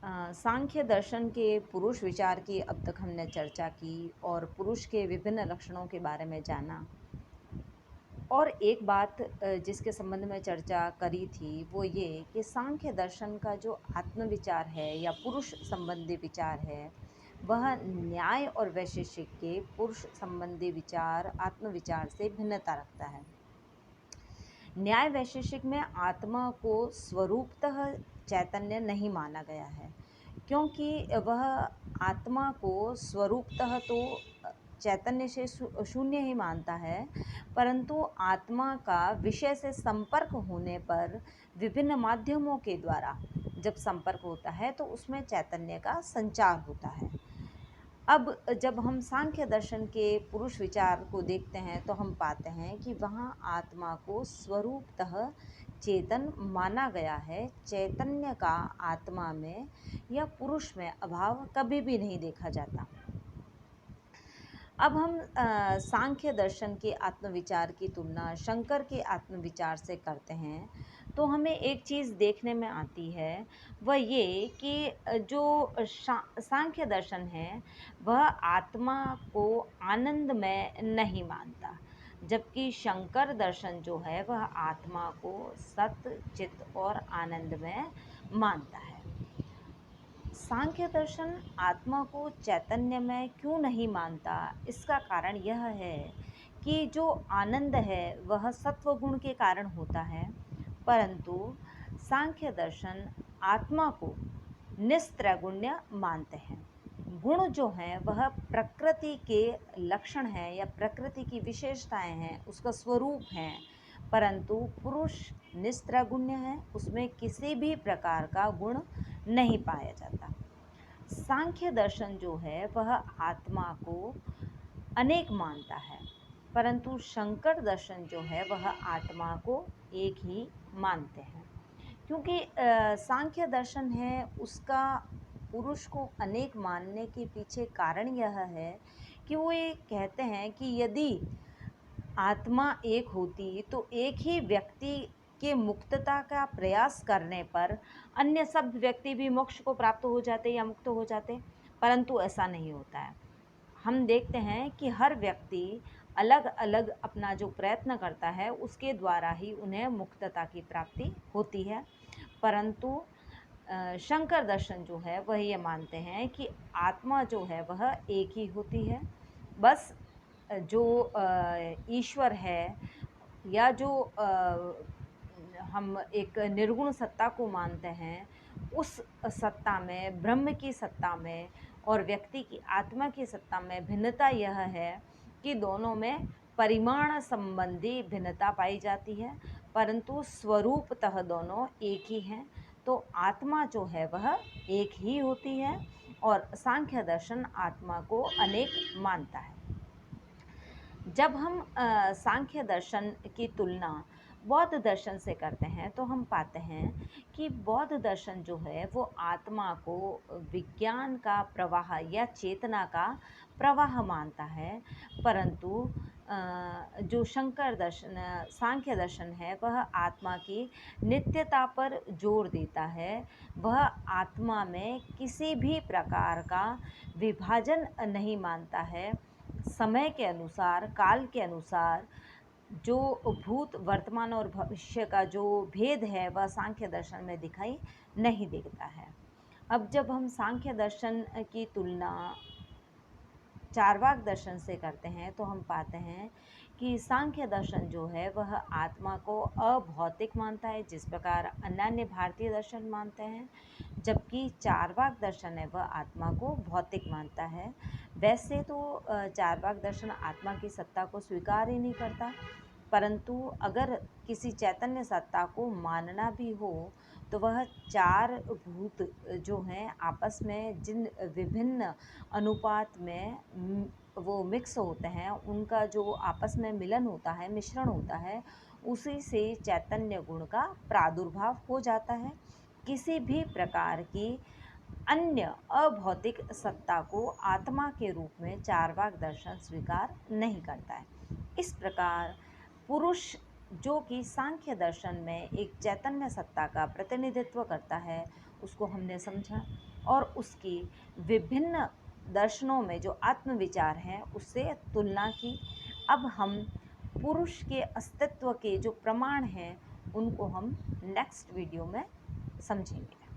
सांख्य दर्शन के पुरुष विचार की अब तक हमने चर्चा की और पुरुष के विभिन्न लक्षणों के बारे में जाना। और एक बात जिसके संबंध में चर्चा करी थी वो ये कि सांख्य दर्शन का जो आत्मविचार है या पुरुष संबंधी विचार है, वह न्याय और वैशेषिक के पुरुष संबंधी विचार आत्मविचार से भिन्नता रखता है। न्याय वैशेषिक में आत्मा को स्वरूपतः चैतन्य नहीं माना गया है, क्योंकि वह आत्मा को स्वरूपतः तो चैतन्य से शून्य ही मानता है, परंतु आत्मा का विषय से संपर्क होने पर विभिन्न माध्यमों के द्वारा जब संपर्क होता है तो उसमें चैतन्य का संचार होता है। अब जब हम सांख्य दर्शन के पुरुष विचार को देखते हैं तो हम पाते हैं कि वहाँ आत्मा को स्वरूपतः चेतन माना गया है। चैतन्य का आत्मा में या पुरुष में अभाव कभी भी नहीं देखा जाता। अब हम सांख्य दर्शन के आत्मविचार की तुलना शंकर के आत्मविचार से करते हैं तो हमें एक चीज़ देखने में आती है, वह ये कि जो सांख्य दर्शन है वह आत्मा को आनंद में नहीं मानता, जबकि शंकर दर्शन जो है वह आत्मा को सत चित और आनंद में मानता है। सांख्य दर्शन आत्मा को चैतन्य में क्यों नहीं मानता, इसका कारण यह है कि जो आनंद है वह सत्व गुण के कारण होता है, परंतु सांख्य दर्शन आत्मा को निस्त्रैगुण्य मानते हैं। गुण जो हैं वह प्रकृति के लक्षण हैं या प्रकृति की विशेषताएं हैं, उसका स्वरूप हैं, परंतु पुरुष निस्त्रैगुण्य है, उसमें किसी भी प्रकार का गुण नहीं पाया जाता। सांख्य दर्शन जो है वह आत्मा को अनेक मानता है, परंतु शंकर दर्शन जो है वह आत्मा को एक ही मानते हैं। क्योंकि सांख्य दर्शन है उसका पुरुष को अनेक मानने के पीछे कारण यह है कि वो ये कहते हैं कि यदि आत्मा एक होती तो एक ही व्यक्ति के मुक्तता का प्रयास करने पर अन्य सब व्यक्ति भी मोक्ष को प्राप्त हो जाते या मुक्त हो जाते, परंतु ऐसा नहीं होता है। हम देखते हैं कि हर व्यक्ति अलग अलग अपना जो प्रयत्न करता है उसके द्वारा ही उन्हें मुक्तता की प्राप्ति होती है, परंतु शंकर दर्शन जो है वह ये मानते हैं कि आत्मा जो है वह एक ही होती है। बस जो ईश्वर है या जो हम एक निर्गुण सत्ता को मानते हैं, उस सत्ता में, ब्रह्म की सत्ता में और व्यक्ति की आत्मा की सत्ता में भिन्नता यह है कि दोनों में परिमाण संबंधी भिन्नता पाई जाती है, परंतु स्वरूपतः दोनों एक ही हैं। तो आत्मा जो है वह एक ही होती है और सांख्य दर्शन आत्मा को अनेक मानता है। जब हम सांख्य दर्शन की तुलना बौद्ध दर्शन से करते हैं तो हम पाते हैं कि बौद्ध दर्शन जो है वो आत्मा को विज्ञान का प्रवाह या चेतना का प्रवाह मानता है, परंतु जो शंकर दर्शन सांख्य दर्शन है वह आत्मा की नित्यता पर जोर देता है। वह आत्मा में किसी भी प्रकार का विभाजन नहीं मानता है। समय के अनुसार, काल के अनुसार जो भूत, वर्तमान और भविष्य का जो भेद है वह सांख्य दर्शन में दिखाई नहीं देता है। अब जब हम सांख्य दर्शन की तुलना चार्वाक दर्शन से करते हैं तो हम पाते हैं कि सांख्य दर्शन जो है वह आत्मा को अभौतिक मानता है, जिस प्रकार अन्य भारतीय दर्शन मानते हैं, जबकि चार्वाक दर्शन है वह आत्मा को भौतिक मानता है। वैसे तो चार्वाक दर्शन आत्मा की सत्ता को स्वीकार ही नहीं करता, परंतु अगर किसी चैतन्य सत्ता को मानना भी हो तो वह चार भूत जो हैं आपस में जिन विभिन्न अनुपात में वो मिक्स होते हैं, उनका जो आपस में मिलन होता है, मिश्रण होता है, उसी से चैतन्य गुण का प्रादुर्भाव हो जाता है। किसी भी प्रकार की अन्य अभौतिक सत्ता को आत्मा के रूप में चार्वाक दर्शन स्वीकार नहीं करता है। इस प्रकार पुरुष जो कि सांख्य दर्शन में एक चैतन्य सत्ता का प्रतिनिधित्व करता है, उसको हमने समझा और उसकी विभिन्न दर्शनों में जो आत्मविचार हैं उससे तुलना की। अब हम पुरुष के अस्तित्व के जो प्रमाण हैं उनको हम नेक्स्ट वीडियो में समझेंगे।